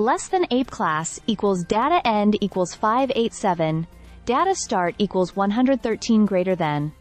less than ape class equals data end equals 587, data start equals 113 greater than.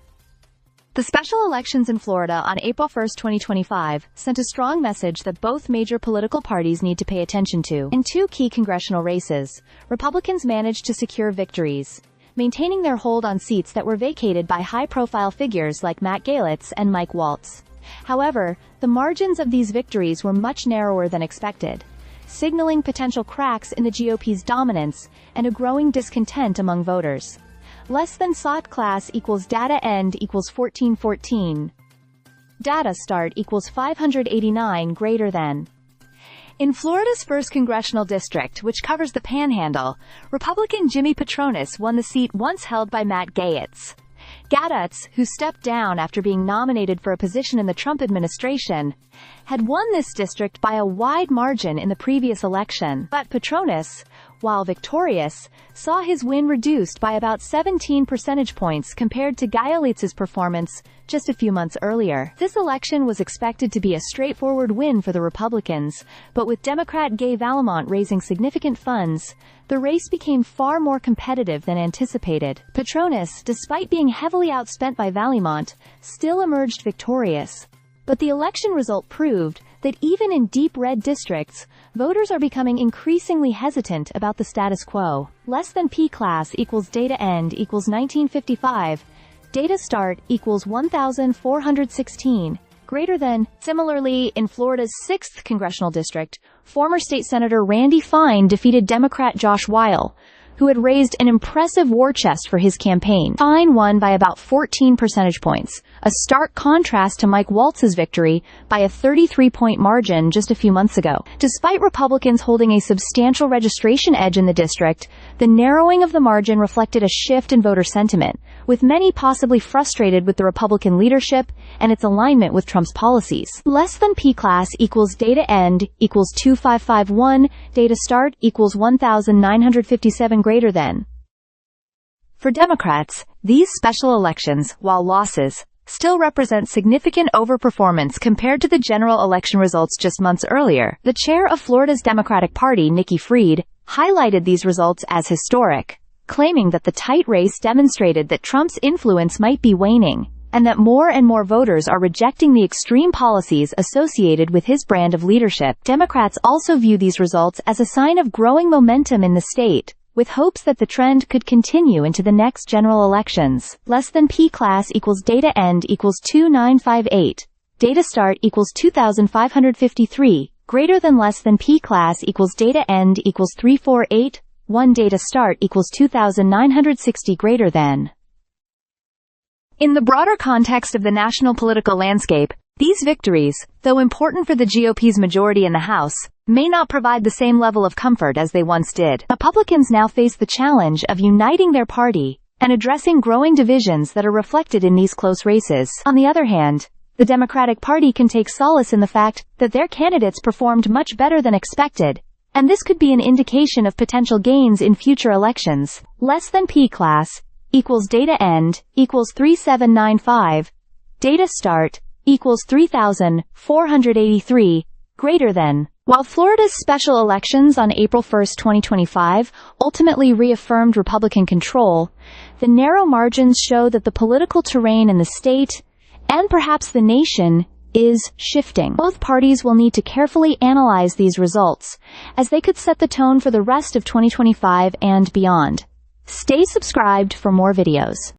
The special elections in Florida on April 1, 2025, sent a strong message that both major political parties need to pay attention to. In two key congressional races, Republicans managed to secure victories, maintaining their hold on seats that were vacated by high-profile figures like Matt Gaetz and Mike Waltz. However, the margins of these victories were much narrower than expected, signaling potential cracks in the GOP's dominance and a growing discontent among voters. Less than SOT class equals data end equals 1414. Data start equals 589 greater than. In Florida's 1st Congressional District, which covers the Panhandle, Republican Jimmy Patronis won the seat once held by Matt Gaetz. Gaetz, who stepped down after being nominated for a position in the Trump administration, had won this district by a wide margin in the previous election. But Patronis, while victorious, saw his win reduced by about 17 percentage points compared to Gaetz's performance just a few months earlier. This election was expected to be a straightforward win for the Republicans, but with Democrat Gay Vallimont raising significant funds, the race became far more competitive than anticipated. Patronis, despite being heavily outspent by Vallimont, still emerged victorious. But the election result proved that even in deep red districts, voters are becoming increasingly hesitant about the status quo. Less than P class equals data end equals 1955, data start equals 1416, greater than. Similarly, in Florida's 6th Congressional District, former State Senator Randy Fine defeated Democrat Josh Weil, who had raised an impressive war chest for his campaign. Fine won by about 14 percentage points, a stark contrast to Mike Waltz's victory by a 33-point margin just a few months ago. Despite Republicans holding a substantial registration edge in the district, the narrowing of the margin reflected a shift in voter sentiment, with many possibly frustrated with the Republican leadership and its alignment with Trump's policies. Less than P class equals data end equals 2551, data start equals 1957 greater than. For Democrats, these special elections, while losses, still represent significant overperformance compared to the general election results just months earlier. The chair of Florida's Democratic Party, Nikki Fried, highlighted these results as historic, claiming that the tight race demonstrated that Trump's influence might be waning, and that more and more voters are rejecting the extreme policies associated with his brand of leadership. Democrats also view these results as a sign of growing momentum in the state, with hopes that the trend could continue into the next general elections. Less than P class equals data end equals 2958, data start equals 2553, greater than. Less than P class equals data end equals 3481, data start equals 2960 greater than. In the broader context of the national political landscape, these victories, though important for the GOP's majority in the House, may not provide the same level of comfort as they once did. Republicans now face the challenge of uniting their party and addressing growing divisions that are reflected in these close races. On the other hand, the Democratic Party can take solace in the fact that their candidates performed much better than expected, and this could be an indication of potential gains in future elections. Less than P class equals data end equals 3795, data start equals 3483, greater than. While Florida's special elections on April 1, 2025, ultimately reaffirmed Republican control, the narrow margins show that the political terrain in the state, and perhaps the nation, is shifting. Both parties will need to carefully analyze these results, as they could set the tone for the rest of 2025 and beyond. Stay subscribed for more videos.